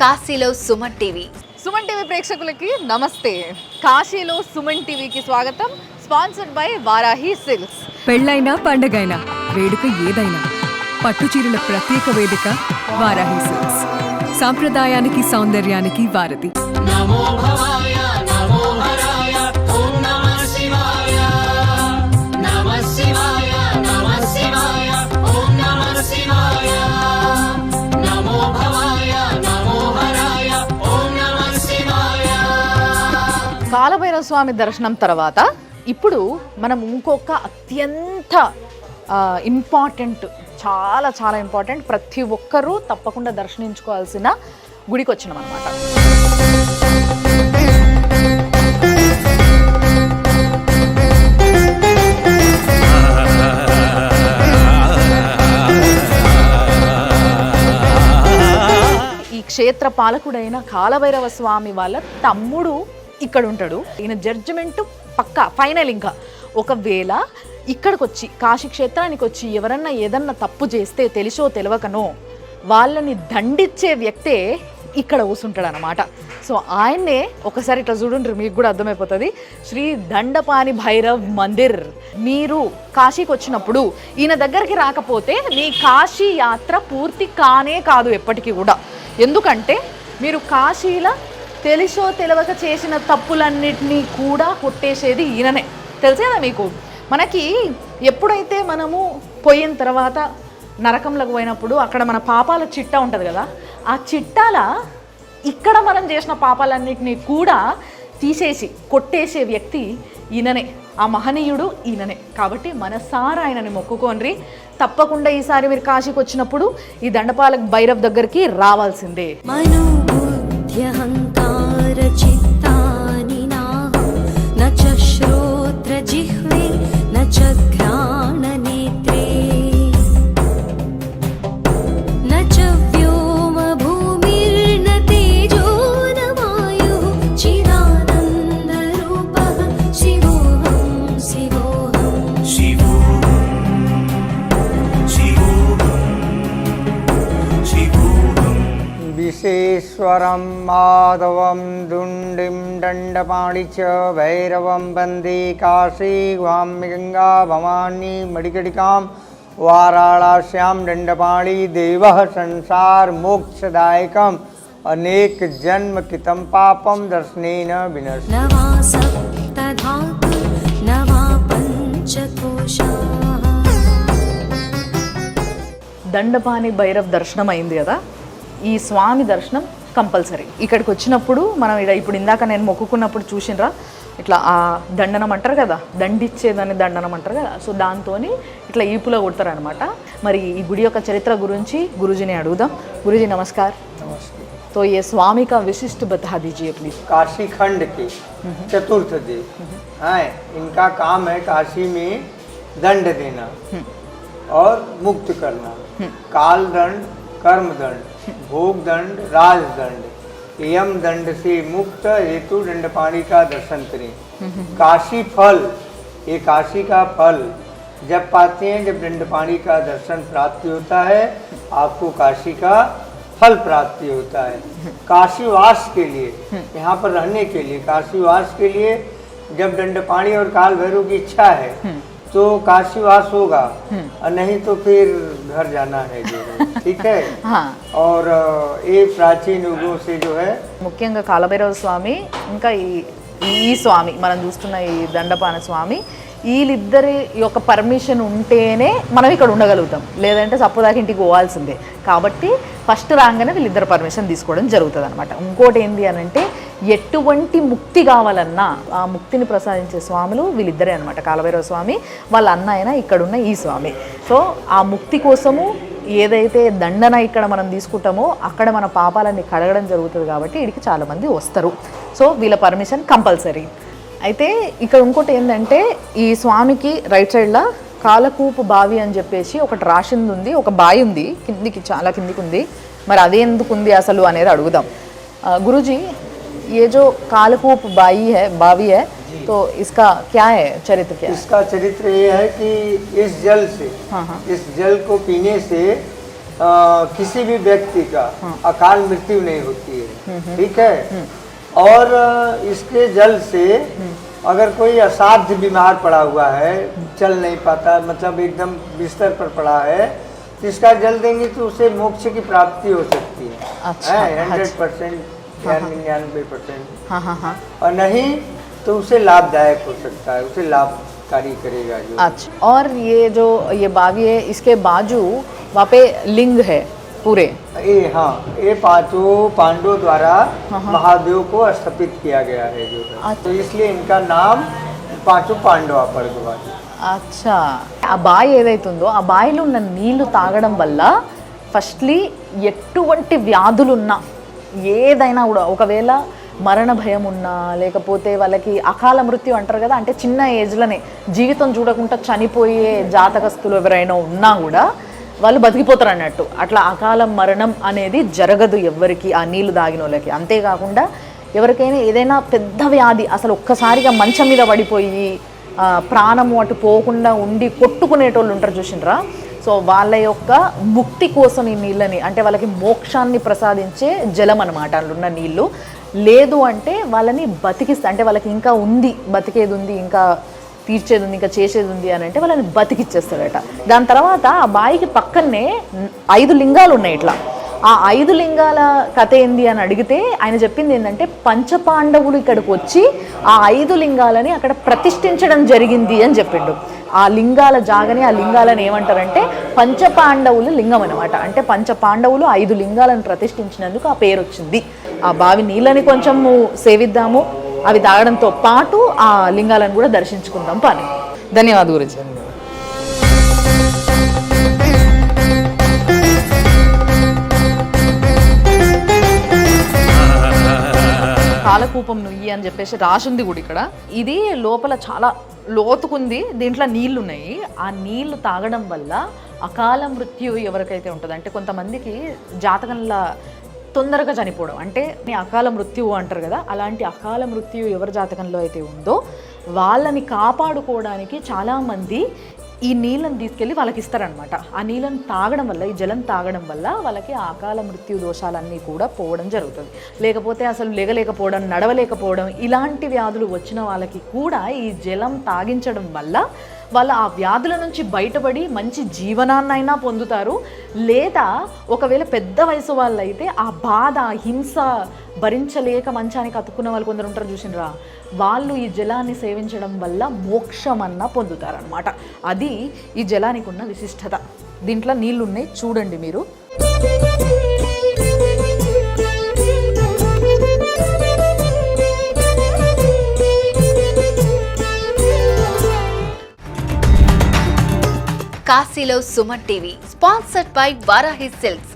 కాశీలో Suman TV. Suman TV ప్రేక్షకులకి నమస్తే. కాశీలో సుమన్ టీవీకి స్వాగతం. Sponsored by Varahi silks. పెళ్ళైనా పండగైనా వేడుక ఏదైనా పట్టుచీరల ప్రత్యేక వేదిక వారాహి సిల్క్స్. సాంప్రదాయానికి సౌందర్యానికి వారధి. నమో భవాయ నమో హరాయ ఓం నమః శివాయ నమః శివాయ నమః శివాయ ఓం నమః శివాయ నమో భవాయ నమో హరాయ ఓం నమః శివాయ. కాలభైరవ స్వామి దర్శనం తర్వాత ఇప్పుడు మనం ఇంకొక అత్యంత ఇంపార్టెంట్, చాలా చాలా ఇంపార్టెంట్, ప్రతి ఒక్కరూ తప్పకుండా దర్శించుకోవాల్సిన గుడికి వచ్చినాం అన్నమాట. ఈ క్షేత్ర పాలకుడైన కాలభైరవ స్వామి వాళ్ళ తమ్ముడు ఇక్కడ ఉంటాడు. ఈయన జడ్జిమెంట్ పక్కా ఫైనల్. ఇంకా ఒకవేళ ఇక్కడికి వచ్చి కాశీ క్షేత్రానికి వచ్చి ఎవరన్నా ఏదన్నా తప్పు చేస్తే తెలిసో తెలియకనో వాళ్ళని దండించే వ్యక్తే ఇక్కడ కూర్చుంటాడు అనమాట. సో ఆయన్నే ఒకసారి ఇట్లా చూడండి, మీకు కూడా అర్థమైపోతుంది. శ్రీ దండపాణి భైరవ్ మందిర్. మీరు కాశీకి వచ్చినప్పుడు ఈయన దగ్గరికి రాకపోతే మీ కాశీ యాత్ర పూర్తి కానే కాదు ఎప్పటికీ కూడా. ఎందుకంటే మీరు కాశీలో తెలిసో తెలియక చేసిన తప్పులన్నిటినీ కూడా కొట్టేసేది ఈయననే. తెలుసు కదా మీకు. మనకి ఎప్పుడైతే మనము పోయిన తర్వాత నరకంలోకి పోయినప్పుడు అక్కడ మన పాపాల చిట్టా ఉంటుంది కదా, ఆ చిట్టాల ఇక్కడ మనం చేసిన పాపాలన్నిటినీ కూడా తీసేసి కొట్టేసే వ్యక్తి ఈయననే. ఆ మహనీయుడు ఈయననే. కాబట్టి మనసారా ఆయనని మొక్కుకోండి. తప్పకుండా ఈసారి మీరు కాశీకి వచ్చినప్పుడు ఈ దండపాలక భైరవ్ దగ్గరికి రావాల్సిందే. विशेश्वरं माधवं दुण्डिं दण्डपाणि च भैरवं वन्दे काशी वाम्य गंगा भवानी मणिकटिकां वाराणस्यां दण्डपाणि देवः संसार मोक्षदायकम् अनेक जन्म कृतं पापं दर्शनेन विनश्यति. దండపాణి భైరవ్ దర్శనం అయింది కదా. ఈ స్వామి దర్శనం కంపల్సరీ. ఇక్కడికి వచ్చినప్పుడు మనం ఇప్పుడు ఇందాక నేను మొక్కుకున్నప్పుడు చూసినరా, ఇట్లా ఆ దండనం అంటారు కదా, దండిచ్చేదని దండనం అంటారు కదా. సో దాంతో ఇట్లా ఈపులో కొడతారనమాట. మరి ఈ గుడి యొక్క చరిత్ర గురించి గురుజీని అడుగుదాం. గురుజీ నమస్कार. तो ये स्वामी का विशिष्ट बता दीजिए प्लीज. काशी खंड के चतुर्थ देव हैं. इनका काम है काशी में दंड देना और मुक्त करना. काल दंड, कर्म दंड, भोग दंड, राज दंड, यम दंड से मुक्त हेतु दंडपाणि का दर्शन करें. काशी फल, ये काशी का फल जब पाते हैं जब दंडपाणि का दर्शन प्राप्ति होता है, आपको काशी का फल प्राप्ति होता है. काशीवास के लिए, यहाँ पर रहने के लिए, काशीवास के लिए जब दंडपाणि और काल भैरव की इच्छा है तो काशीवास होगा, और नहीं तो फिर घर जाना है. ठीक है. हाँ. और ये प्राचीन युगों से जो है ముఖ్యంగా కాలభైరవ స్వామి ఇంకా ఈ స్వామి మనం చూస్తున్న ఈ దండపాన స్వామి, వీళ్ళిద్దరి యొక్క పర్మిషన్ ఉంటేనే మనం ఇక్కడ ఉండగలుగుతాం. లేదంటే సపోదాకి ఇంటికి పోవాల్సిందే. కాబట్టి ఫస్ట్ రాగానే వీళ్ళిద్దరు పర్మిషన్ తీసుకోవడం జరుగుతుంది అనమాట. ఇంకోటి ఏంటి అని అంటే ఎటువంటి ముక్తి కావాలన్నా ఆ ముక్తిని ప్రసాదించే స్వాములు వీళ్ళిద్దరే అనమాట. కాలభైరవ స్వామి వాళ్ళ అన్న అయినా ఇక్కడున్న ఈ స్వామి. సో ఆ ముక్తి కోసము ఏదైతే దండన ఇక్కడ మనం తీసుకుంటామో అక్కడ మన పాపాలన్నీ కడగడం జరుగుతుంది. కాబట్టి వీడికి చాలామంది వస్తారు. సో వీళ్ళ పర్మిషన్ కంపల్సరీ. అయితే ఇక్కడ ఇంకోటి ఏంటంటే ఈ స్వామికి రైట్ సైడ్లో కాలకూపు బావి అని చెప్పేసి ఒకటి రాసింది ఉంది. ఒక బావి ఉంది కిందికి, చాలా కిందికి ఉంది. మరి అదే ఎందుకు ఉంది అసలు అనేది అడుగుదాం. గురుజీ, ये जो कालकूप बावी है तो इसका क्या है चरित्र? क्या इसका चरित्र ये है कि इस जल से, इस जल को पीने से किसी भी व्यक्ति का अकाल मृत्यु नहीं होती है, ठीक है। और इसके जल से अगर कोई असाध्य बीमार पड़ा हुआ है, चल नहीं पाता, मतलब एकदम बिस्तर पर पड़ा है, तो इसका जल देंगे तो उसे मोक्ष की प्राप्ति हो सकती है। अच्छा, 100% या 99%। हाँ हाँ हाँ। और नहीं तो उसे लाभदायक हो सकता है, उसे लाभकारी करेगा जो। अच्छा, और ये बावी है, इसके बाजू वहाँ पे लिंग है पूरे। हाँ, ये पांचों पांडवों द्वारा महादेव को स्थापित किया गया है जो है। अच्छा। तो इसलिए इनका नाम पांचों పాండవ పడగవారు। అచ్చా, ఆ బావి ఏదైతుందో ఆ బావిలో ఉన్న నీళ్లు తాగడం వల్ల ఫస్ట్లీ ఎటువంటి వ్యాధులున్నా ఏదైనా కూడా, ఒకవేళ మరణ భయం ఉన్నా, లేకపోతే వాళ్ళకి అకాల మృత్యు అంటారు కదా, అంటే చిన్న ఏజ్లోనే జీవితం చూడకుండా చనిపోయే జాతకస్తులు ఎవరైనా ఉన్నా కూడా వాళ్ళు బతికిపోతారు అన్నట్టు. అట్లా అకాల మరణం అనేది జరగదు ఎవ్వరికి ఆ నీళ్లు తాగిన వాళ్ళకి. అంతేకాకుండా ఎవరికైనా ఏదైనా పెద్ద వ్యాధి, అసలు ఒక్కసారిగా మంచం మీద పడిపోయి ప్రాణము అటు పోకుండా ఉండి కొట్టుకునేటోళ్ళు ఉంటారు చూసిండ్రా. సో వాళ్ళ యొక్క ముక్తి కోసం ఈ నీళ్ళని, అంటే వాళ్ళకి మోక్షాన్ని ప్రసాదించే జలం అనమాట అందులో ఉన్న నీళ్ళు. లేదు అంటే వాళ్ళని బతికిస్తా, అంటే వాళ్ళకి ఇంకా ఉంది, బతికేది ఉంది, ఇంకా తీర్చేది ఉంది, ఇంకా చేసేది ఉంది అని అంటే వాళ్ళని బతికిచ్చేస్తాడట. దాని తర్వాత ఆ బావికి పక్కనే 5 లింగాలు ఉన్నాయి ఇట్లా. ఆ 5 లింగాల కథ ఏంది అని అడిగితే ఆయన చెప్పింది ఏంటంటే, పంచపాండవులు ఇక్కడికి వచ్చి ఆ 5 లింగాలని అక్కడ ప్రతిష్ఠించడం జరిగింది అని చెప్పిండు. ఆ లింగాల జాగని, ఆ లింగాలను ఏమంటారంటే పంచపాండవులు లింగం అనమాట. అంటే పంచపాండవులు 5 లింగాలను ప్రతిష్ఠించినందుకు ఆ పేరు వచ్చింది. ఆ బావి నీళ్ళని కొంచెము సేవిద్దాము, అవి తాగడంతో పాటు ఆ లింగాలను కూడా దర్శించుకుందాం పని. ధన్యవాదాలు గురించి. కాలకూపం నుయ్యి అని చెప్పేసి రాసింది కూడా ఇక్కడ. ఇది లోపల చాలా లోతుకుంది, దీంట్లో నీళ్లు ఉన్నాయి. ఆ నీళ్లు తాగడం వల్ల అకాల మృత్యు ఎవరికైతే ఉంటుందో, అంటే కొంతమందికి జాతకంలో తొందరగా చనిపోవడం, అంటే అకాల మృత్యువు అంటారు కదా, అలాంటి అకాల మృత్యు ఎవరి జాతకంలో అయితే ఉందో వాళ్ళని కాపాడుకోవడానికి చాలామంది ఈ నీళ్ళని తీసుకెళ్ళి వాళ్ళకి ఇస్తారనమాట. ఆ నీళ్ళని తాగడం వల్ల, ఈ జలం తాగడం వల్ల వాళ్ళకి ఆ అకాల మృత్యు దోషాలన్నీ కూడా పోవడం జరుగుతుంది. లేకపోతే అసలు లేగలేకపోవడం, నడవలేకపోవడం, ఇలాంటి వ్యాధులు వచ్చిన వాళ్ళకి కూడా ఈ జలం తాగించడం వల్ల వాళ్ళు ఆ వ్యాధుల నుంచి బయటపడి మంచి జీవనాన్నైనా పొందుతారు. లేదా ఒకవేళ పెద్ద వయసు వాళ్ళు అయితే ఆ బాధ, హింస భరించలేక మంచానికి అతుక్కున్న వాళ్ళు కొందరు ఉంటారు చూసినరా, వాళ్ళు ఈ జలాన్ని సేవించడం వల్ల మోక్షమన్నా పొందుతారనమాట. అది ఈ జలానికి ఉన్న విశిష్టత. దీంట్లో నీళ్ళు ఉన్నాయి చూడండి మీరు. కాశీలో Suman TV sponsored by Varahi silks.